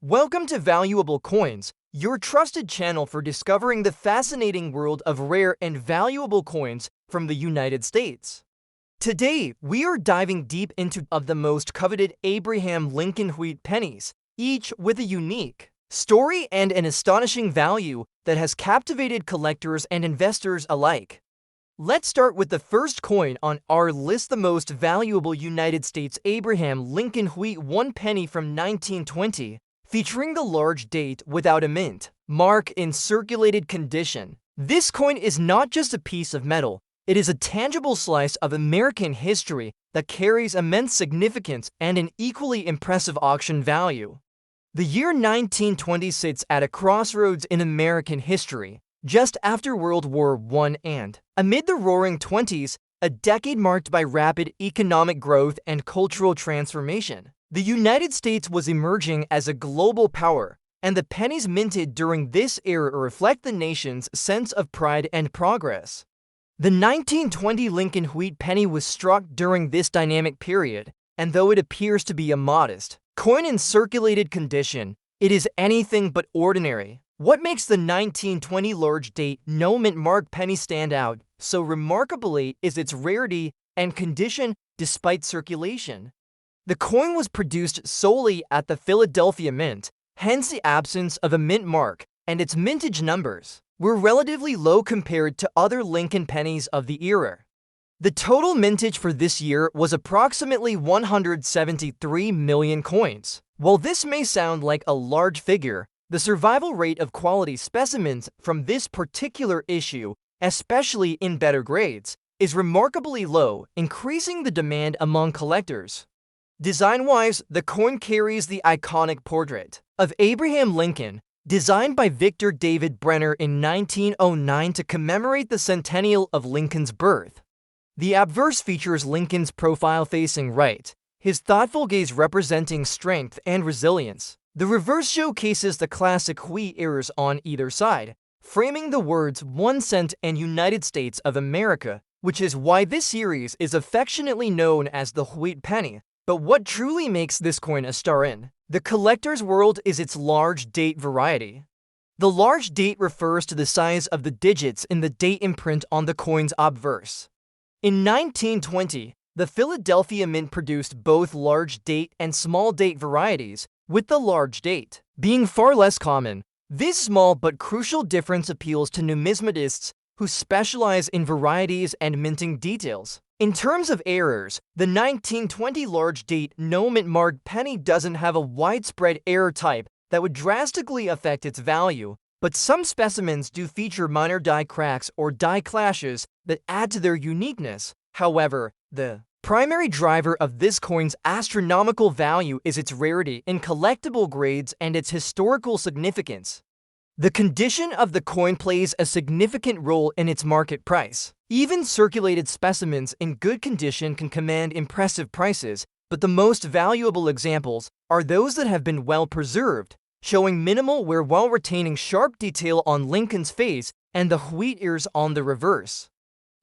Welcome to Valuable Coins, your trusted channel for discovering the fascinating world of rare and valuable coins from the United States. Today, we are diving deep into of the most coveted Abraham Lincoln wheat pennies, each with a unique story and an astonishing value that has captivated collectors and investors alike. Let's start with the first coin on our list, the most valuable United States Abraham Lincoln wheat 1 penny from 1920. Featuring the large date without a mint mark in circulated condition. This coin is not just a piece of metal, it is a tangible slice of American history that carries immense significance and an equally impressive auction value. The year 1920 sits at a crossroads in American history, just after World War I and amid the Roaring Twenties, a decade marked by rapid economic growth and cultural transformation. The United States was emerging as a global power, and the pennies minted during this era reflect the nation's sense of pride and progress. The 1920 Lincoln wheat penny was struck during this dynamic period, and though it appears to be a modest coin in circulated condition, it is anything but ordinary. What makes the 1920 large date no mint mark penny stand out so remarkably is its rarity and condition despite circulation. The coin was produced solely at the Philadelphia Mint, hence the absence of a mint mark, and its mintage numbers were relatively low compared to other Lincoln pennies of the era. The total mintage for this year was approximately 173 million coins. While this may sound like a large figure, the survival rate of quality specimens from this particular issue, especially in better grades, is remarkably low, increasing the demand among collectors. Design-wise, the coin carries the iconic portrait of Abraham Lincoln, designed by Victor David Brenner in 1909 to commemorate the centennial of Lincoln's birth. The obverse features Lincoln's profile facing right, his thoughtful gaze representing strength and resilience. The reverse showcases the classic wheat ears on either side, framing the words 1 cent and United States of America, which is why this series is affectionately known as the wheat penny. But what truly makes this coin a star in the collector's world is its large date variety. The large date refers to the size of the digits in the date imprint on the coin's obverse. In 1920, the Philadelphia Mint produced both large date and small date varieties, with the large date being far less common. This small but crucial difference appeals to numismatists who specialize in varieties and minting details. In terms of errors, the 1920 large date no mint marked penny doesn't have a widespread error type that would drastically affect its value, but some specimens do feature minor die cracks or die clashes that add to their uniqueness. However, the primary driver of this coin's astronomical value is its rarity in collectible grades and its historical significance. The condition of the coin plays a significant role in its market price. Even circulated specimens in good condition can command impressive prices, but the most valuable examples are those that have been well preserved, showing minimal wear while retaining sharp detail on Lincoln's face and the wheat ears on the reverse.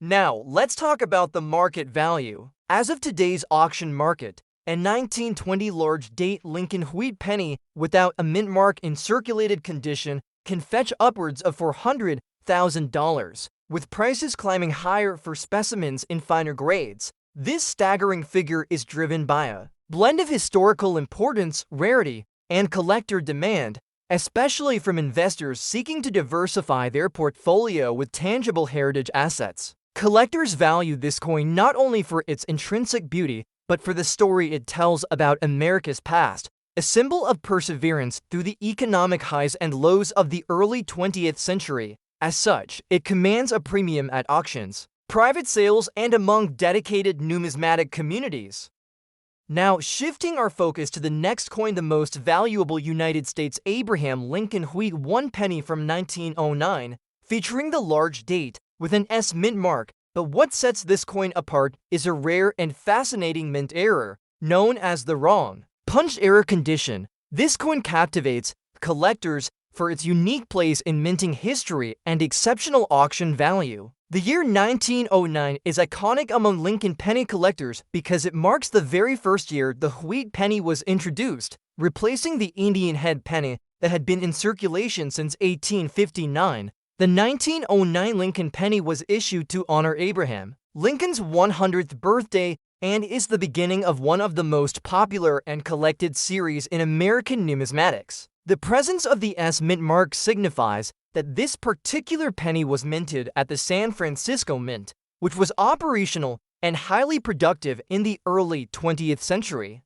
Now, let's talk about the market value. As of today's auction market, a 1920 large date Lincoln wheat penny without a mint mark in circulated condition can fetch upwards of $400,000, with prices climbing higher for specimens in finer grades. This staggering figure is driven by a blend of historical importance, rarity, and collector demand, especially from investors seeking to diversify their portfolio with tangible heritage assets. Collectors value this coin not only for its intrinsic beauty, but for the story it tells about America's past, a symbol of perseverance through the economic highs and lows of the early 20th century. As such, it commands a premium at auctions, private sales, and among dedicated numismatic communities. Now, shifting our focus to the next coin, the most valuable United States Abraham Lincoln wheat 1 penny from 1909, featuring the large date with an S mint mark. But what sets this coin apart is a rare and fascinating mint error, known as the wrong punch error condition. This coin captivates collectors for its unique place in minting history and exceptional auction value. The year 1909 is iconic among Lincoln penny collectors because it marks the very first year the wheat penny was introduced. replacing the Indian head penny that had been in circulation since 1859. The 1909 Lincoln penny was issued to honor Abraham Lincoln's 100th birthday and is the beginning of one of the most popular and collected series in American numismatics. The presence of the S mint mark signifies that this particular penny was minted at the San Francisco Mint, which was operational and highly productive in the early 20th century.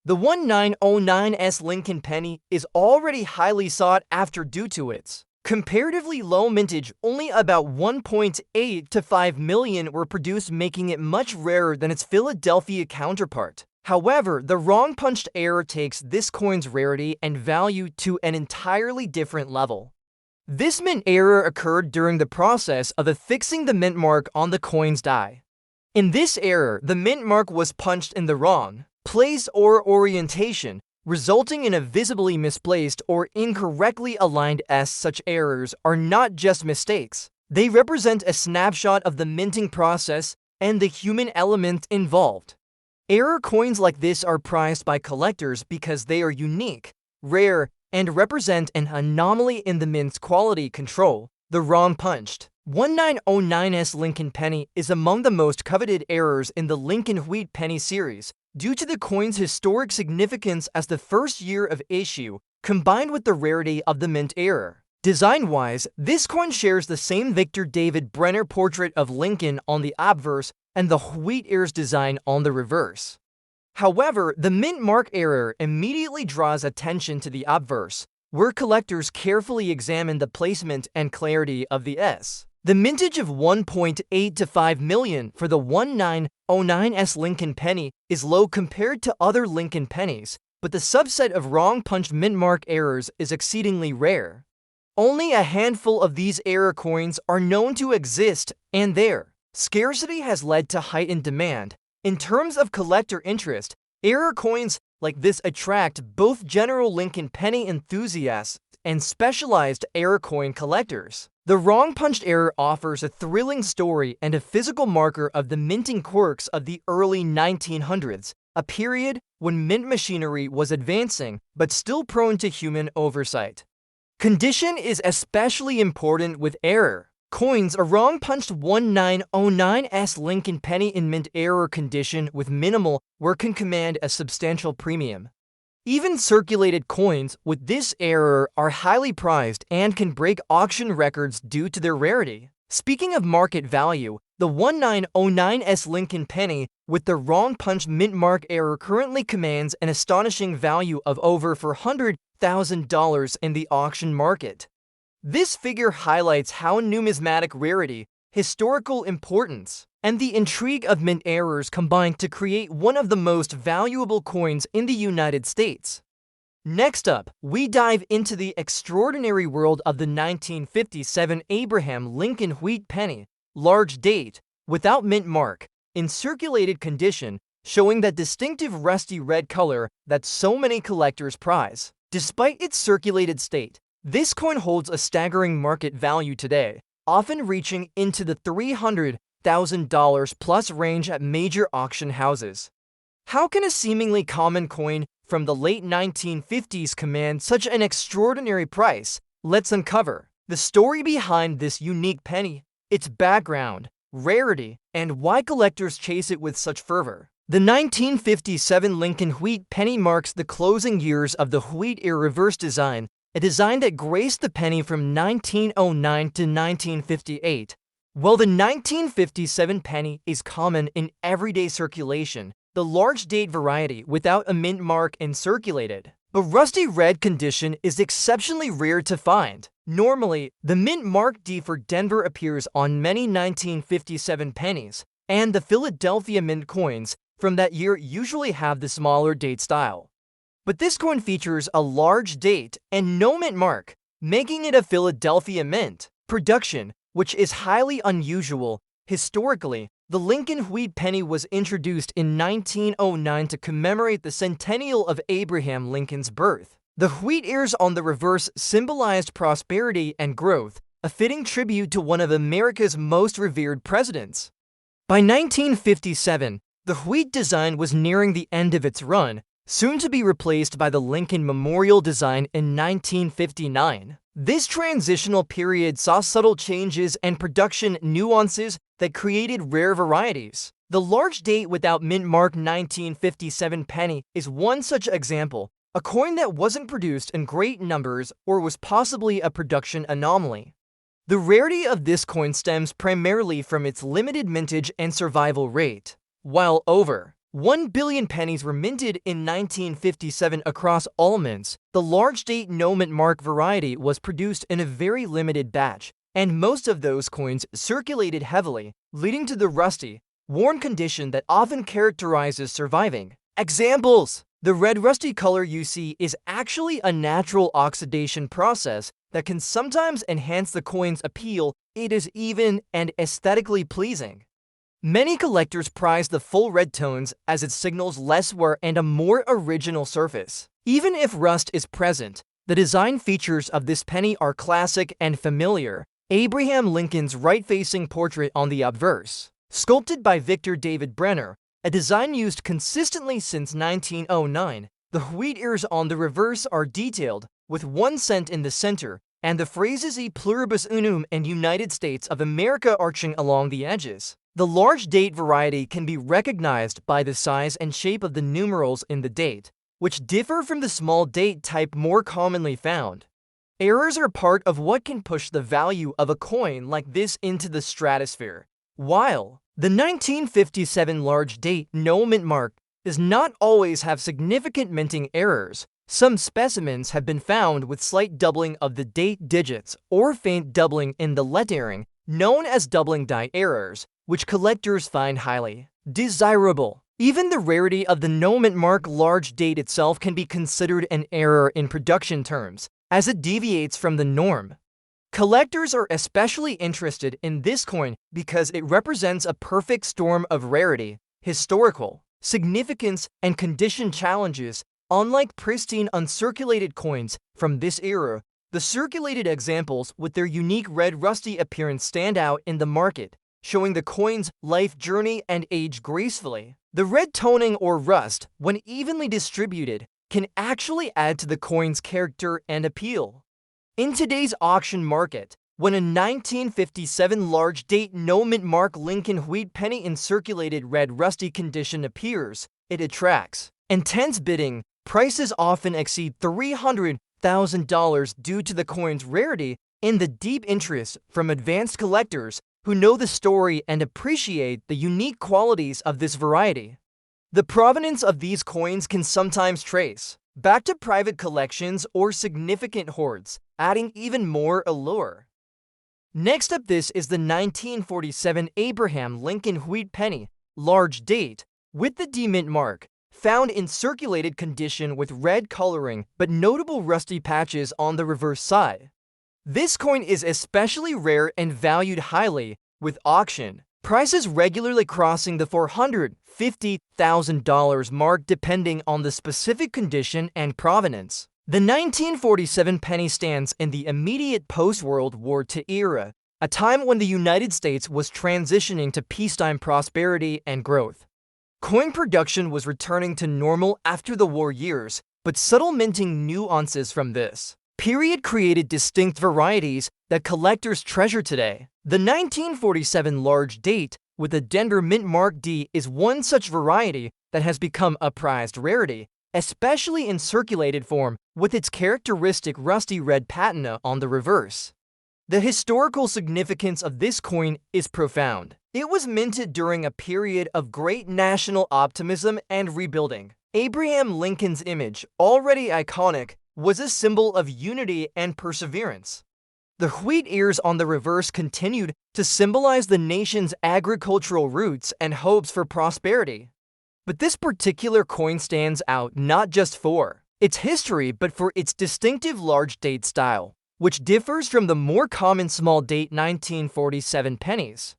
The 1909 Lincoln penny is already highly sought after due to its comparatively low mintage. Only about 1.8 to 5 million were produced, making it much rarer than its Philadelphia counterpart. However, the wrong punched error takes this coin's rarity and value to an entirely different level. This mint error occurred during the process of affixing the mint mark on the coin's die. In this error, the mint mark was punched in the wrong place or orientation, resulting in a visibly misplaced or incorrectly aligned S. Such errors are not just mistakes. They represent a snapshot of the minting process and the human element involved. Error coins like this are prized by collectors because they are unique, rare, and represent an anomaly in the mint's quality control. The wrong punched 1909 Lincoln penny is among the most coveted errors in the Lincoln Wheat penny series due to the coin's historic significance as the first year of issue, combined with the rarity of the mint error. Design-wise, this coin shares the same Victor David Brenner portrait of Lincoln on the obverse and the Wheat ears design on the reverse. However, the mint mark error immediately draws attention to the obverse, where collectors carefully examine the placement and clarity of the S. The mintage of 1.8 to 5 million for the 1909 Lincoln penny is low compared to other Lincoln pennies, but the subset of wrong punched mint mark errors is exceedingly rare. Only a handful of these error coins are known to exist, and their scarcity has led to heightened demand. In terms of collector interest, error coins like this attract both general Lincoln penny enthusiasts and specialized error coin collectors. The wrong punched error offers a thrilling story and a physical marker of the minting quirks of the early 1900s, a period when mint machinery was advancing but still prone to human oversight. Condition is especially important with error coins. A wrong punched 1909 Lincoln penny in mint error condition with minimal wear can command a substantial premium. Even circulated coins with this error are highly prized and can break auction records due to their rarity. Speaking of market value, the 1909 Lincoln penny with the wrong punch mint mark error currently commands an astonishing value of over $400,000 in the auction market. This figure highlights how numismatic rarity, historical importance, and the intrigue of mint errors combine to create one of the most valuable coins in the United States. Next up, we dive into the extraordinary world of the 1957 Abraham Lincoln Wheat penny, large date, without mint mark, in circulated condition, showing that distinctive rusty red color that so many collectors prize. Despite its circulated state, this coin holds a staggering market value today, often reaching into the $300,000 plus range at major auction houses. How can a seemingly common coin from the late 1950s command such an extraordinary price? Let's uncover the story behind this unique penny, its background, rarity, and why collectors chase it with such fervor. The 1957 Lincoln Wheat penny marks the closing years of the Wheat ear reverse design, a design that graced the penny from 1909 to 1958. While the 1957 penny is common in everyday circulation, the large date variety without a mint mark and circulated, but rusty red condition is exceptionally rare to find. Normally, the mint mark D for Denver appears on many 1957 pennies, and the Philadelphia mint coins from that year usually have the smaller date style. But this coin features a large date and no mint mark, making it a Philadelphia mint production, which is highly unusual. Historically, the Lincoln Wheat penny was introduced in 1909 to commemorate the centennial of Abraham Lincoln's birth. The wheat ears on the reverse symbolized prosperity and growth, a fitting tribute to one of America's most revered presidents. By 1957, the wheat design was nearing the end of its run, soon to be replaced by the Lincoln Memorial design in 1959. This transitional period saw subtle changes and production nuances that created rare varieties. The large date without mint mark 1957 penny is one such example, a coin that wasn't produced in great numbers or was possibly a production anomaly. The rarity of this coin stems primarily from its limited mintage and survival rate. While over 1 billion pennies were minted in 1957 across all mints, the large date no mint mark variety was produced in a very limited batch, and most of those coins circulated heavily, leading to the rusty, worn condition that often characterizes surviving. Examples: the red rusty color you see is actually a natural oxidation process that can sometimes enhance the coin's appeal. It is even and aesthetically pleasing. Many collectors prize the full red tones as it signals less wear and a more original surface. Even if rust is present, the design features of this penny are classic and familiar. Abraham Lincoln's right-facing portrait on the obverse, sculpted by Victor David Brenner, a design used consistently since 1909. The wheat ears on the reverse are detailed, with 1 cent in the center, and the phrases E pluribus unum and United States of America arching along the edges. The large date variety can be recognized by the size and shape of the numerals in the date, which differ from the small date type more commonly found. Errors are part of what can push the value of a coin like this into the stratosphere. While the 1957 large date no mint mark does not always have significant minting errors, some specimens have been found with slight doubling of the date digits or faint doubling in the lettering, known as doubling die errors, which collectors find highly desirable. Even the rarity of the no mint mark large date itself can be considered an error in production terms, as it deviates from the norm. Collectors are especially interested in this coin because it represents a perfect storm of rarity, historical significance, and condition challenges. Unlike pristine uncirculated coins from this era, the circulated examples with their unique red rusty appearance stand out in the market, showing the coin's life journey and age gracefully. The red toning or rust, when evenly distributed, can actually add to the coin's character and appeal. In today's auction market, when a 1957 large date no mint mark Lincoln wheat penny in circulated red rusty condition appears, it attracts intense bidding. Prices often exceed $300,000 due to the coin's rarity and the deep interest from advanced collectors who know the story and appreciate the unique qualities of this variety. The provenance of these coins can sometimes trace back to private collections or significant hoards, adding even more allure. Next up, this is the 1947 Abraham Lincoln wheat penny, large date, with the D mint mark, found in circulated condition with red coloring but notable rusty patches on the reverse side. This coin is especially rare and valued highly, with auction prices regularly crossing the $450,000 mark depending on the specific condition and provenance. The 1947 penny stands in the immediate post-World War II era, a time when the United States was transitioning to peacetime prosperity and growth. Coin production was returning to normal after the war years, but subtle minting nuances from this period created distinct varieties that collectors treasure today. The 1947 large date with the Denver mint mark D is one such variety that has become a prized rarity, especially in circulated form with its characteristic rusty red patina on the reverse. The historical significance of this coin is profound. It was minted during a period of great national optimism and rebuilding. Abraham Lincoln's image, already iconic, was a symbol of unity and perseverance. The wheat ears on the reverse continued to symbolize the nation's agricultural roots and hopes for prosperity. But this particular coin stands out not just for its history but for its distinctive large date style, which differs from the more common small date 1947 pennies.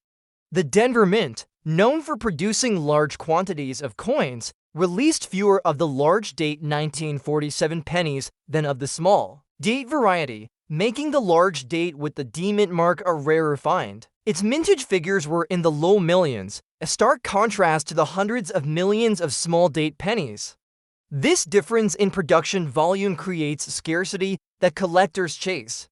The Denver Mint, known for producing large quantities of coins, released fewer of the large date 1947 pennies than of the small date variety, making the large date with the D mint mark a rarer find. Its mintage figures were in the low millions, a stark contrast to the hundreds of millions of small date pennies. This difference in production volume creates scarcity that collectors chase.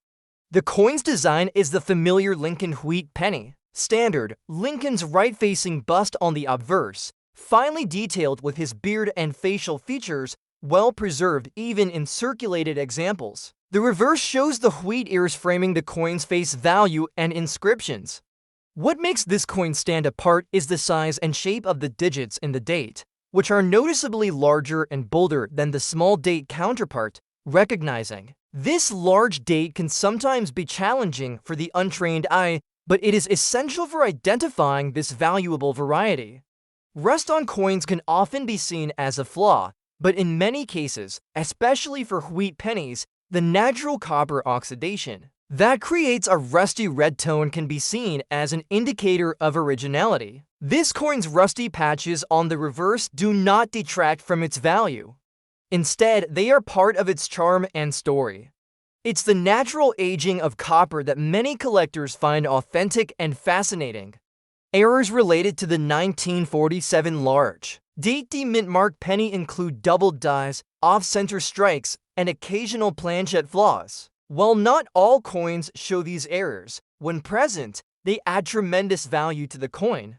The coin's design is the familiar Lincoln wheat penny. Standard, Lincoln's right-facing bust on the obverse, finely detailed with his beard and facial features, well preserved even in circulated examples. The reverse shows the wheat ears framing the coin's face value and inscriptions. What makes this coin stand apart is the size and shape of the digits in the date, which are noticeably larger and bolder than the small date counterpart. Recognizing this large date can sometimes be challenging for the untrained eye, but it is essential for identifying this valuable variety. Rust on coins can often be seen as a flaw, but in many cases, especially for wheat pennies, the natural copper oxidation that creates a rusty red tone can be seen as an indicator of originality. This coin's rusty patches on the reverse do not detract from its value. Instead, they are part of its charm and story. It's the natural aging of copper that many collectors find authentic and fascinating. Errors related to the 1947 large date mint mark penny include doubled dies, off-center strikes, and occasional planchet flaws. While not all coins show these errors, when present, they add tremendous value to the coin.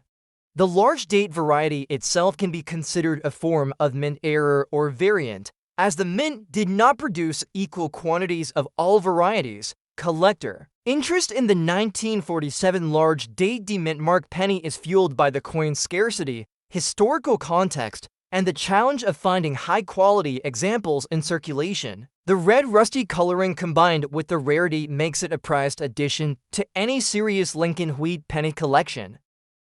The large date variety itself can be considered a form of mint error or variant, as the mint did not produce equal quantities of all varieties. Collector interest in the 1947 large date mint mark penny is fueled by the coin's scarcity, historical context, and the challenge of finding high-quality examples in circulation. The red rusty coloring combined with the rarity makes it a prized addition to any serious Lincoln wheat penny collection.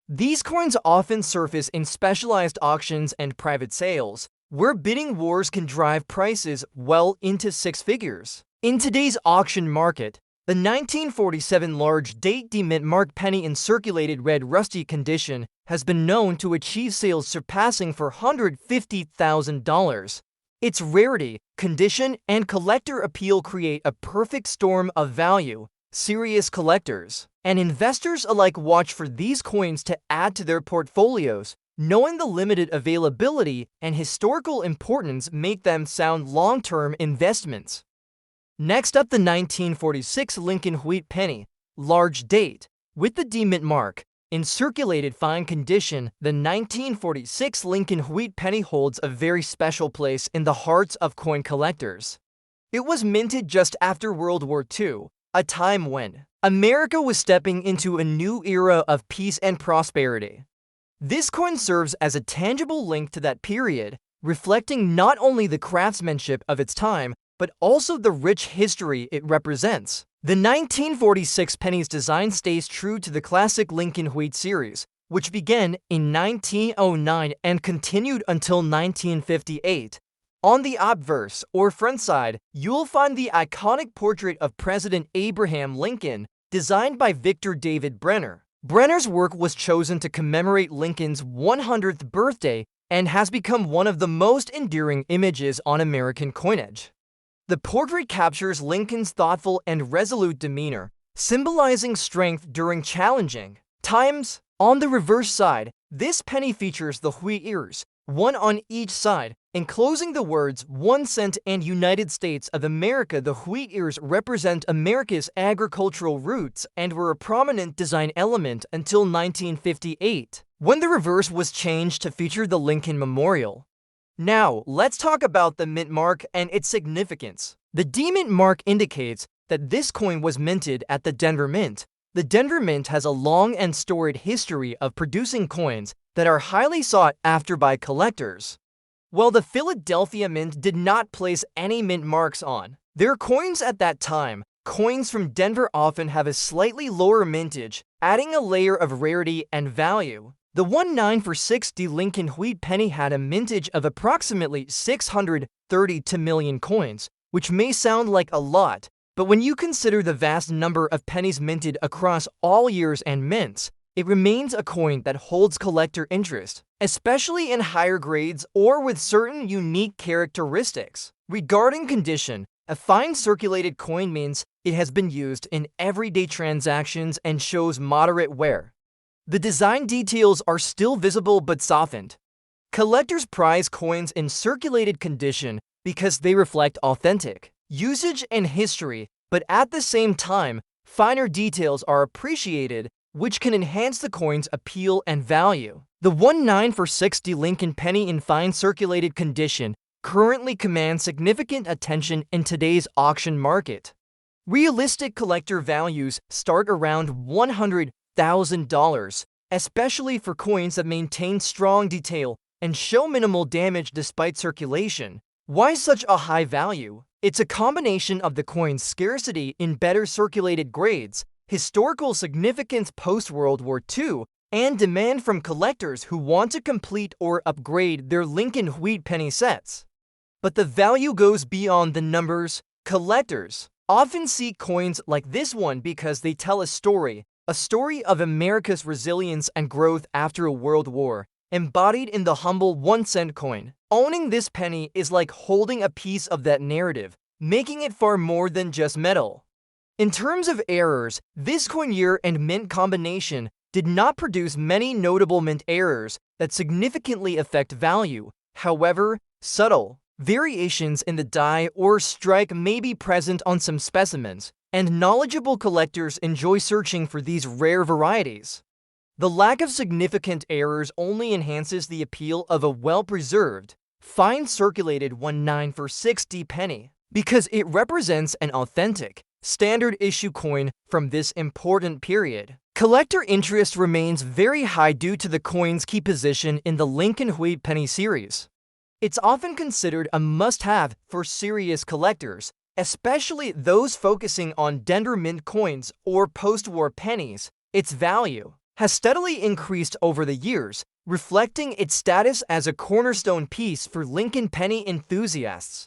These coins often surface in specialized auctions and private sales, where bidding wars can drive prices well into six figures. In today's auction market, the 1947 large date mint mark penny in circulated red rusty condition has been known to achieve sales surpassing $450,000. Its rarity, condition, and collector appeal create a perfect storm of value. Serious collectors and investors alike watch for these coins to add to their portfolios, knowing the limited availability and historical importance make them sound long-term investments. Next up, the 1946 Lincoln wheat penny, large date, with the mint mark. In circulated fine condition, the 1946 Lincoln wheat penny holds a very special place in the hearts of coin collectors. It was minted just after World War II, a time when America was stepping into a new era of peace and prosperity. This coin serves as a tangible link to that period, reflecting not only the craftsmanship of its time, but also the rich history it represents. The 1946 penny's design stays true to the classic Lincoln wheat series, which began in 1909 and continued until 1958. On the obverse, or front side, you'll find the iconic portrait of President Abraham Lincoln, designed by Victor David Brenner. Brenner's work was chosen to commemorate Lincoln's 100th birthday and has become one of the most enduring images on American coinage. The portrait captures Lincoln's thoughtful and resolute demeanor, symbolizing strength during challenging times. On the reverse side, this penny features the wheat ears, one on each side, enclosing the words 1 cent and United States of America. The wheat ears represent America's agricultural roots and were a prominent design element until 1958, when the reverse was changed to feature the Lincoln Memorial. Now, let's talk about the mint mark and its significance. The D-mint mark indicates that this coin was minted at the Denver Mint. The Denver Mint has a long and storied history of producing coins that are highly sought after by collectors. While the Philadelphia Mint did not place any mint marks on their coins at that time, coins from Denver often have a slightly lower mintage, adding a layer of rarity and value. The 1946 Lincoln wheat penny had a mintage of approximately 632 million coins, which may sound like a lot, but when you consider the vast number of pennies minted across all years and mints, it remains a coin that holds collector interest, especially in higher grades or with certain unique characteristics. Regarding condition, a fine circulated coin means it has been used in everyday transactions and shows moderate wear. The design details are still visible but softened. Collectors prize coins in circulated condition because they reflect authentic usage and history, but at the same time, finer details are appreciated, which can enhance the coin's appeal and value. The 19 for 60 Lincoln penny in fine circulated condition currently commands significant attention in today's auction market. Realistic collector values start around $100,000, especially for coins that maintain strong detail and show minimal damage despite circulation. Why such a high value? It's a combination of the coin's scarcity in better circulated grades, historical significance post-World War II, and demand from collectors who want to complete or upgrade their Lincoln wheat penny sets. But the value goes beyond the numbers. Collectors often seek coins like this one because they tell a story of America's resilience and growth after a world war, embodied in the humble 1-cent coin. Owning this penny is like holding a piece of that narrative, making it far more than just metal. In terms of errors, this coin year and mint combination did not produce many notable mint errors that significantly affect value. However, subtle variations in the die or strike may be present on some specimens, and knowledgeable collectors enjoy searching for these rare varieties. The lack of significant errors only enhances the appeal of a well-preserved, fine-circulated 19 for 60 penny, because it represents an authentic, standard-issue coin from this important period. Collector interest remains very high due to the coin's key position in the Lincoln wheat penny series. It's often considered a must-have for serious collectors, especially those focusing on Dender mint coins or post-war pennies. Its value has steadily increased over the years, reflecting its status as a cornerstone piece for Lincoln penny enthusiasts.